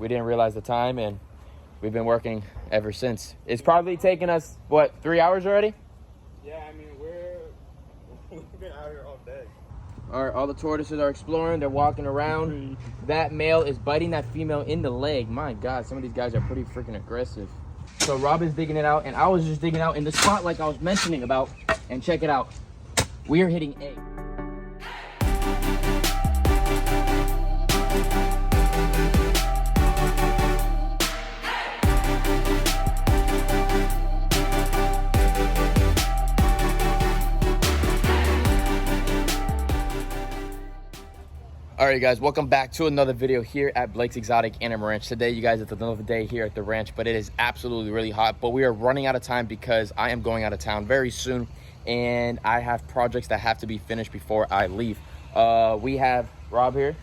We didn't realize the time, and we've been working ever since. It's probably taken us, what, 3 hours already? Yeah, I mean, we've been out here all day. All right, all the tortoises are exploring. They're walking around. That male is biting that female in the leg. My God, some of these guys are pretty freaking aggressive. So Rob is digging it out, and I was just digging out in the spot like I was mentioning about. And check it out. We are hitting A. All right, guys, welcome back to another video here at Blake's Exotic Animal Ranch. Today, you guys, it's another day here at the ranch, but it is absolutely really hot. But we are running out of time because I am going out of town very soon, and I have projects that have to be finished before I leave. We have Rob here.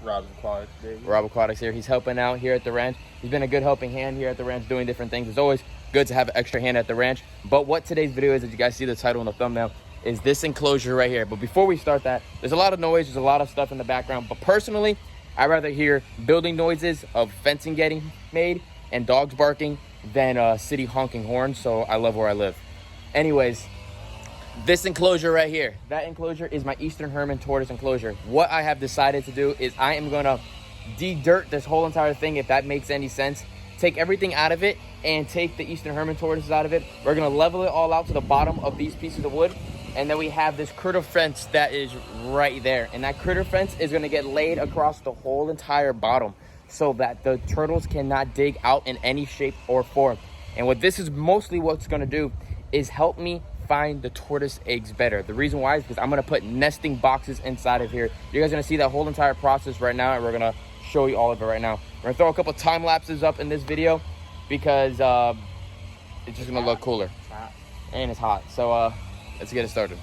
Rob Aquatics, baby. Rob Aquatics here. He's helping out here at the ranch. He's been a good helping hand here at the ranch, doing different things. It's always good to have an extra hand at the ranch. But what today's video is, as you guys see the title and the thumbnail, is this enclosure right here. But before we start that, there's a lot of noise, there's a lot of stuff in the background, but personally, I'd rather hear building noises of fencing getting made and dogs barking than city honking horns. So I love where I live. Anyways, this enclosure right here, that enclosure is my Eastern Herman tortoise enclosure. What I have decided to do is I am gonna de-dirt this whole entire thing, if that makes any sense. Take everything out of it and take the Eastern Herman tortoises out of it. We're gonna level it all out to the bottom of these pieces of wood. And then we have this critter fence that is right there. And that critter fence is gonna get laid across the whole entire bottom so that the turtles cannot dig out in any shape or form. And what this is mostly what's gonna do is help me find the tortoise eggs better. The reason why is because I'm gonna put nesting boxes inside of here. You guys are gonna see that whole entire process right now, and we're gonna show you all of it right now. We're gonna throw a couple time lapses up in this video because it's just gonna look cooler. And it's hot. So let's get it started.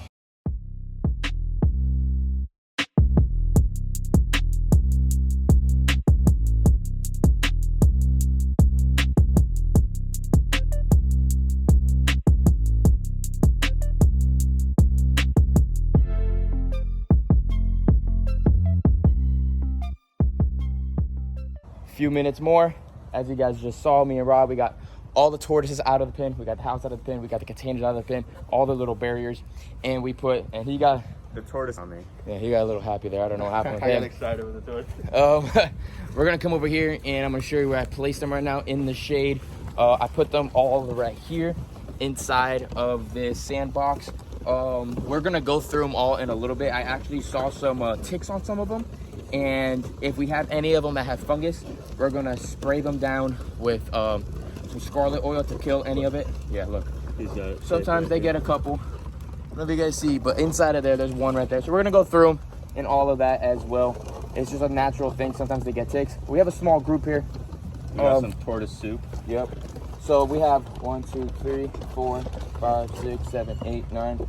Few minutes more. As you guys just saw, me and Rob, we got all the tortoises out of the pen, we got the house out of the pen, we got the containers out of the pen, all the little barriers, and we put, and he got the tortoise on me. Yeah, he got a little happy there. I don't know what happened with I him. got excited with the tortoise. We're gonna come over here and I'm gonna show you where I placed them right now in the shade. I put them all right here inside of this sandbox. We're gonna go through them all in a little bit. I actually saw some ticks on some of them, and if we have any of them that have fungus, we're gonna spray them down with some scarlet oil to kill any of it. Yeah, look. Sometimes they get a couple. I don't know if you guys see, but inside of there, there's one right there. So we're gonna go through them and all of that as well. It's just a natural thing. Sometimes they get ticks. We have a small group here. We got some tortoise soup. Yep. So we have 1, 2, 3, 4, 5, 6, 7, 8, 9,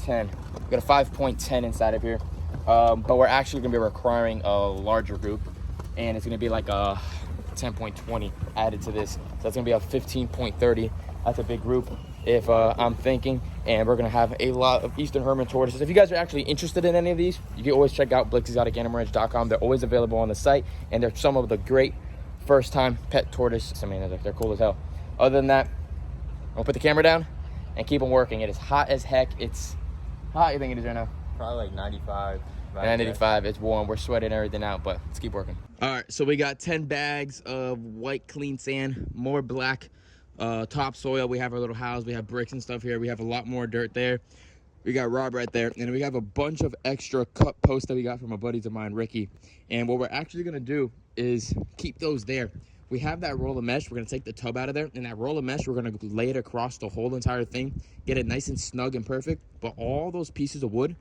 10. We got a 5.10 inside of here. But we're actually gonna be requiring a larger group, and it's gonna be like a 10.20 added to this. So that's gonna be a 15.30. That's a big group, if I'm thinking. And we're gonna have a lot of Eastern Herman tortoises. If you guys are actually interested in any of these, you can always check out Blake'sExoticAnimalRanch.com. They're always available on the site, and they're some of the great first-time pet tortoises. I mean, they're cool as hell. Other than that, I'll put the camera down and keep them working. It is hot as heck. It's hot. You think it is right now? Probably like 95. 95. It's warm. We're sweating everything out, but let's keep working. All right, so we got 10 bags of white clean sand, more black topsoil. We have our little house. We have bricks and stuff here. We have a lot more dirt there. We got Rob right there, and we have a bunch of extra cut posts that we got from a buddies of mine, Ricky. And what we're actually gonna do is keep those there. We have that roll of mesh. We're gonna take the tub out of there, and that roll of mesh, we're gonna lay it across the whole entire thing, get it nice and snug and perfect. But all those pieces of wood,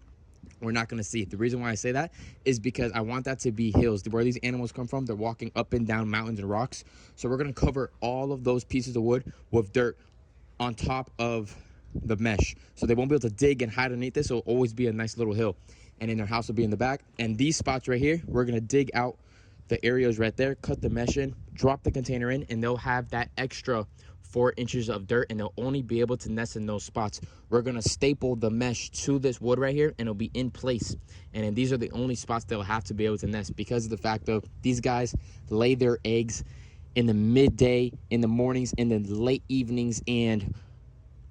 we're not gonna see. The reason why I say that is because I want that to be hills. Where these animals come from, they're walking up and down mountains and rocks. So we're gonna cover all of those pieces of wood with dirt on top of the mesh. So they won't be able to dig and hide underneath this. So it'll always be a nice little hill. And then their house will be in the back. And these spots right here, we're gonna dig out the areas right there, cut the mesh in, drop the container in, and they'll have that extra 4 inches of dirt, and they'll only be able to nest in those spots. We're gonna staple the mesh to this wood right here, and it'll be in place. And then these are the only spots they'll have to be able to nest, because of the fact of these guys lay their eggs in the midday, in the mornings, in the late evenings, and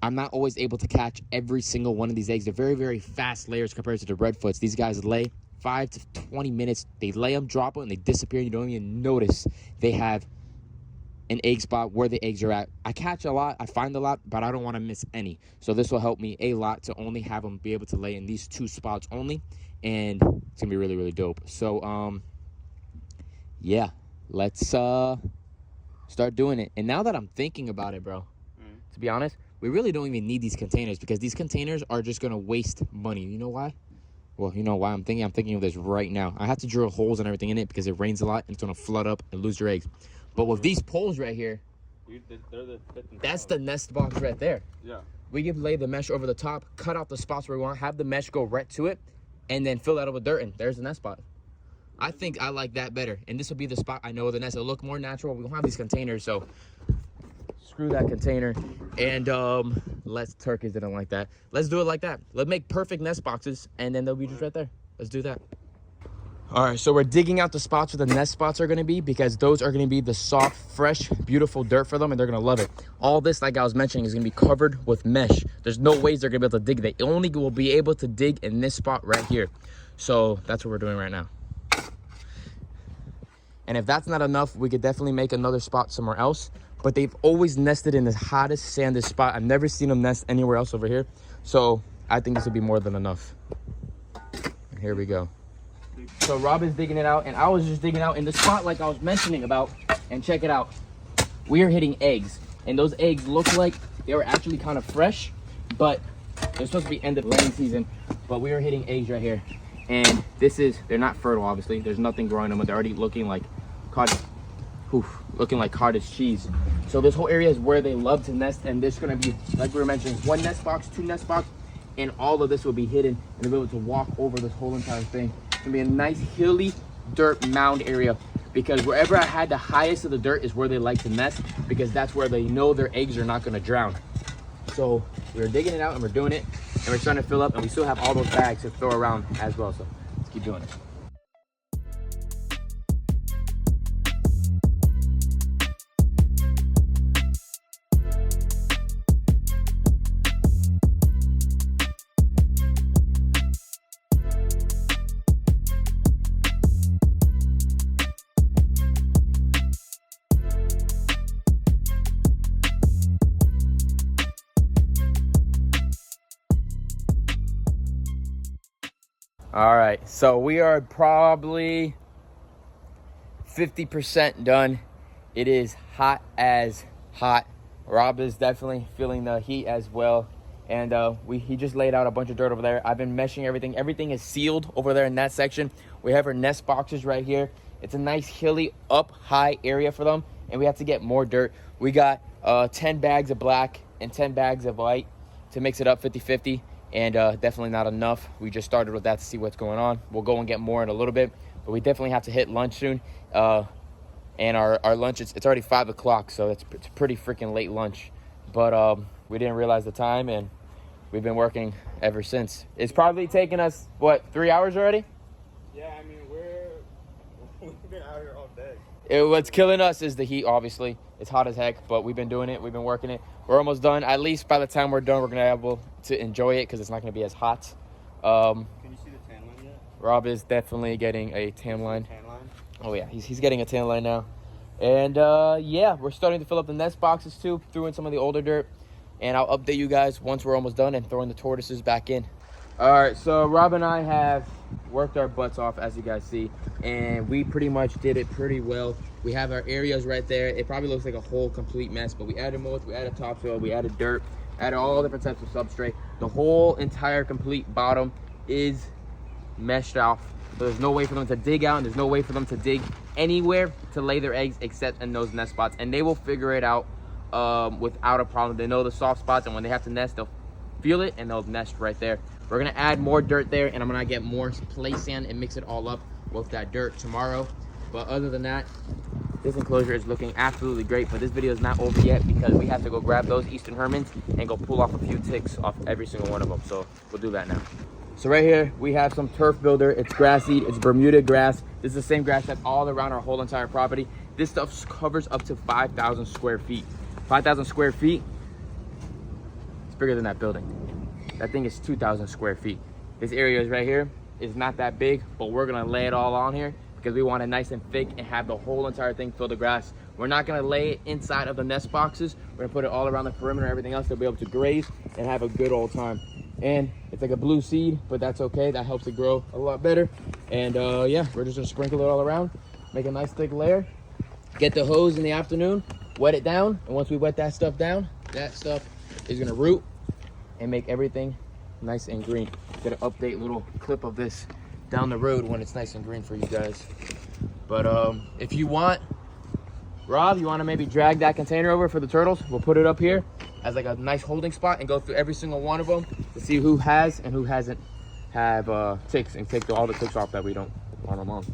I'm not always able to catch every single one of these eggs. They're very, very fast layers compared to the redfoots. These guys lay 5 to 20 minutes. They lay them, drop them, and they disappear. You don't even notice they have an egg spot where the eggs are at. I catch a lot, I find a lot, but I don't want to miss any. So this will help me a lot to only have them be able to lay in these 2 spots only, and it's gonna be really, really dope. So yeah, let's start doing it. And now that I'm thinking about it, bro, to be honest, we really don't even need these containers, because these containers are just gonna waste money. You know why? Well, you know why I'm thinking of this right now. I have to drill holes and everything in it because it rains a lot and it's gonna flood up and lose your eggs. But with these poles right here, that's the nest box right there. Yeah. We can lay the mesh over the top, cut out the spots where we want, have the mesh go right to it, and then fill that up with dirt, and there's the nest spot. I think I like that better. And this will be the spot I know the nest will look more natural. We don't have these containers, so screw that container. And let's turkeys didn't like that. Let's do it like that. Let's make perfect nest boxes, and then they'll be just right there. Let's do that. All right, so we're digging out the spots where the nest spots are gonna be, because those are gonna be the soft, fresh, beautiful dirt for them, and they're gonna love it. All this, like I was mentioning, is gonna be covered with mesh. There's no ways they're gonna be able to dig. They only will be able to dig in this spot right here. So that's what we're doing right now. And if that's not enough, we could definitely make another spot somewhere else. But they've always nested in the hottest, sandiest spot. I've never seen them nest anywhere else over here. So I think this will be more than enough. And here we go. So Rob is digging it out, and I was just digging out in the spot like I was mentioning about. And check it out. We are hitting eggs, and those eggs look like they were actually kind of fresh, but they're supposed to be end of laying season. But we are hitting eggs right here, and they're not fertile, obviously. There's nothing growing them, but they're already looking like cottage cheese. So this whole area is where they love to nest, and this is going to be, like we were mentioning, 1 nest box, 2 nest box, and all of this will be hidden, and they'll be able to walk over this whole entire thing. It's gonna be a nice hilly dirt mound area, because wherever I had the highest of the dirt is where they like to nest, because that's where they know their eggs are not gonna drown. So we're digging it out, and we're doing it, and we're starting to fill up, and we still have all those bags to throw around as well. So let's keep doing it. All right, so we are probably 50% done. It is hot as hot. Rob is definitely feeling the heat as well. And he just laid out a bunch of dirt over there. I've been meshing everything. Everything is sealed over there in that section. We have our nest boxes right here. It's a nice hilly up high area for them, and we have to get more dirt. We got 10 bags of black and 10 bags of white to mix it up 50-50. And definitely not enough. We just started with that to see what's going on. We'll go and get more in a little bit, but we definitely have to hit lunch soon. And our lunch, it's already 5 o'clock, so it's pretty freaking late lunch. But we didn't realize the time, and we've been working ever since. It's probably taken us, what, 3 hours already? Yeah, I mean, we've been out here all day. What's killing us is the heat, obviously. It's hot as heck, but we've been doing it. We've been working it. We're almost done. At least by the time we're done, we're going to be able to enjoy it, because it's not going to be as hot. Can you see the tan line yet? Rob is definitely getting a tan line. Tan line? Oh, yeah. He's getting a tan line now. And, yeah, we're starting to fill up the nest boxes, too, threw in some of the older dirt. And I'll update you guys once we're almost done and throwing the tortoises back in. All right, so Rob and I have worked our butts off, as you guys see, and we pretty much did it pretty well. We have our areas right there. It probably looks like a whole complete mess, but we added mulch, we added topsoil, we added dirt, added all different types of substrate. The whole entire complete bottom is meshed off. So there's no way for them to dig out, and there's no way for them to dig anywhere to lay their eggs except in those nest spots, and they will figure it out without a problem. They know the soft spots, and when they have to nest, they'll feel it and they'll nest right there. We're gonna add more dirt there, and I'm gonna get more play sand and mix it all up with that dirt tomorrow. But other than that, This enclosure is looking absolutely great, but this video is not over yet because we have to go grab those Eastern Hermits and go pull off a few ticks off every single one of them. So we'll do that now. So right here, we have some turf builder. It's grass seed, it's Bermuda grass. This is the same grass that's all around our whole entire property. This stuff covers up to 5,000 square feet. 5,000 square feet, it's bigger than that building. That thing is 2,000 square feet. This area is right here is not that big, but we're gonna lay it all on here because we want it nice and thick and have the whole entire thing fill the grass. We're not gonna lay it inside of the nest boxes. We're gonna put it all around the perimeter, everything else. They'll be able to graze and have a good old time. And it's like a blue seed, but that's okay. That helps it grow a lot better. And yeah, we're just gonna sprinkle it all around, make a nice thick layer, get the hose in the afternoon, wet it down. And once we wet that stuff down, that stuff is gonna root and make everything nice and green. Get an update little clip of this down the road when it's nice and green for you guys. But if you want, Rob, you want to maybe drag that container over for the turtles? We'll put it up here as like a nice holding spot and go through every single one of them to see who has and who hasn't have ticks, and take all the ticks off that we don't want them on.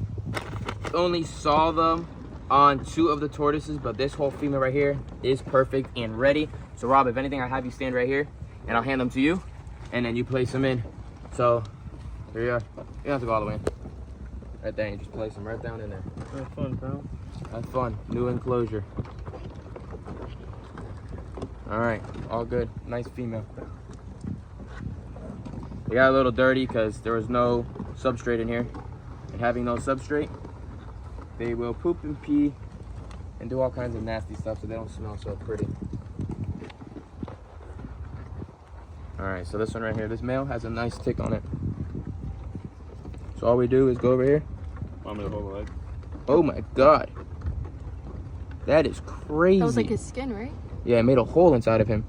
Only saw them on 2 of the tortoises, but this whole female right here is perfect and ready. So Rob, if anything, I'll have you stand right here and I'll hand them to you, and then you place them in. So here you are. You don't have to go all the way in. Right there, and you just place them right down in there. Have fun, bro. Have fun. New enclosure. All right, all good. Nice female. They got a little dirty because there was no substrate in here. And having no substrate, they will poop and pee and do all kinds of nasty stuff, so they don't smell so pretty. All right, so this one right here, this male has a nice tick on it. So all we do is go over here. Want me to hold the leg? Oh my God. That is crazy. That was like his skin, right? Yeah, it made a hole inside of him.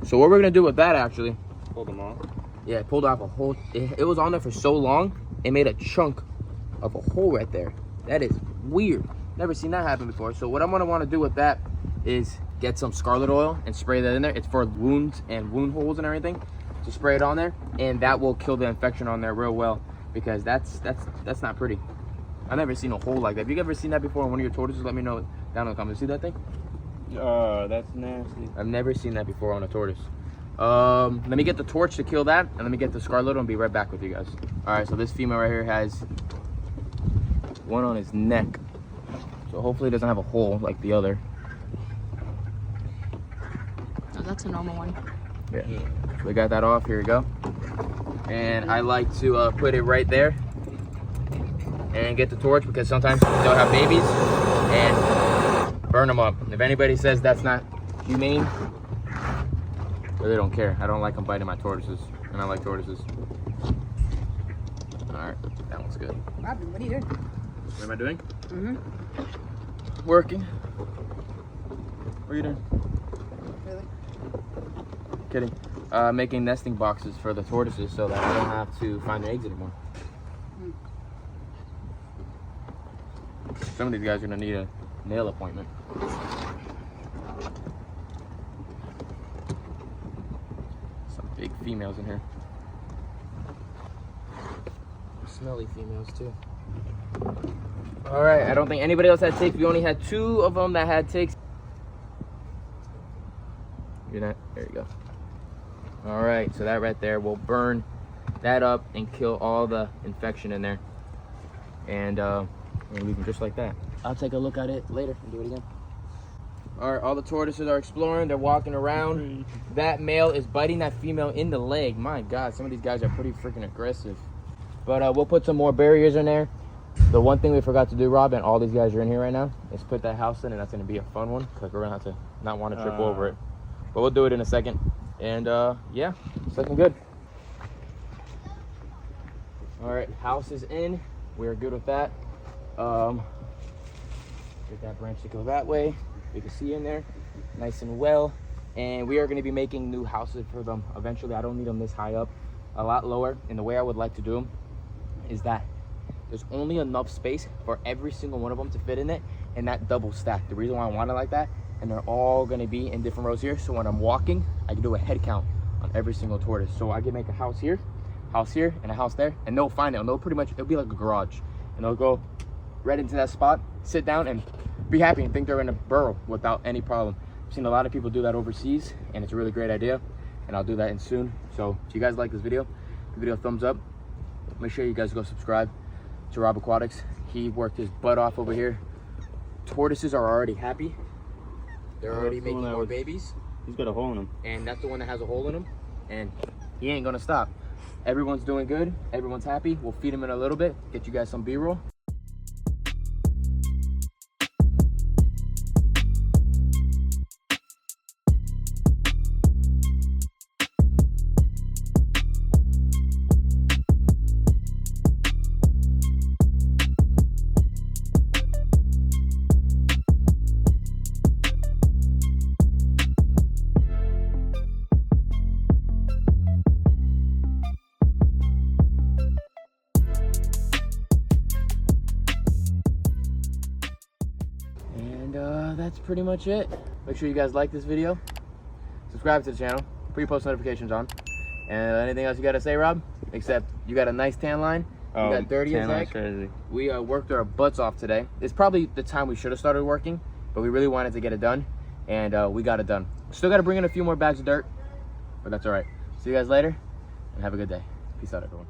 So what we're gonna do with that actually, Hold them off. yeah, it pulled off a hole. It was on there for so long, it made a chunk of a hole right there. That is weird. Never seen that happen before. So what I'm gonna wanna do with that is get some scarlet oil and spray that in there. It's for wounds and wound holes and everything. So spray it on there, and that will kill the infection on there real well, because that's not pretty. I've never seen a hole like that. If you've ever seen that before on one of your tortoises, let me know down in the comments. See that thing? That's nasty. I've never seen that before on a tortoise. Let me get the torch to kill that, and let me get the scarlet and be right back with you guys. All right, so this female right here has one on his neck. So hopefully it doesn't have a hole like the other. Oh, that's a normal one. Yeah. So we got that off. Here we go. And I like to put it right there and get the torch, because sometimes they'll have babies, and burn them up. If anybody says that's not humane, I really don't care. I don't like them biting my tortoises, and I like tortoises. All right, that one's good. Robin, what are you doing? What am I doing? Mm-hmm. Working. What are you doing? Really? Kidding. Making nesting boxes for the tortoises so that I don't have to find their eggs anymore. Some of these guys are gonna need a nail appointment. Some big females in here. Smelly females too. All right, I don't think anybody else had ticks. We only had 2 of them that had ticks. You're not, there you go. All right, so that right there will burn that up and kill all the infection in there. And we'll leave them just like that. I'll take a look at it later and do it again. All right, all the tortoises are exploring. They're walking around. That male is biting that female in the leg. My God, some of these guys are pretty freaking aggressive. But we'll put some more barriers in there. The one thing we forgot to do, Rob, and all these guys are in here right now, is put that house in, and that's gonna be a fun one, because we're gonna have to not want to trip over it. But we'll do it in a second. And yeah, it's looking good. All right, house is in. We're good with that. Get that branch to go that way. You can see in there, nice and well. And we are going to be making new houses for them eventually. I don't need them this high up, a lot lower. And the way I would like to do them is that there's only enough space for every single one of them to fit in it, and that double stack. The reason why I want it like that, and they're all going to be in different rows here, so when I'm walking, I can do a head count on every single tortoise. So I can make a house here, and a house there, and they'll find it, and they'll pretty much, it'll be like a garage, and they'll go right into that spot, sit down, and be happy and think they're in a burrow without any problem. I've seen a lot of people do that overseas, and it's a really great idea, and I'll do that in soon. So if you guys like this video, give the video a thumbs up. Make sure you guys go subscribe to Rob Aquatics. He worked his butt off over here. Tortoises are already happy. They're already making more babies. He's got a hole in him. And that's the one that has a hole in him. And he ain't gonna stop. Everyone's doing good. Everyone's happy. We'll feed him in a little bit. Get you guys some B-roll. And that's pretty much it. Make sure you guys like this video, subscribe to the channel, put your post notifications on. And anything else you got to say, Rob? Except you got a nice tan line. You got dirty as heck. Crazy. We worked our butts off today. It's probably the time we should have started working, but we really wanted to get it done, and we got it done. Still got to bring in a few more bags of dirt, but that's all right. See you guys later, and have a good day. Peace out, everyone.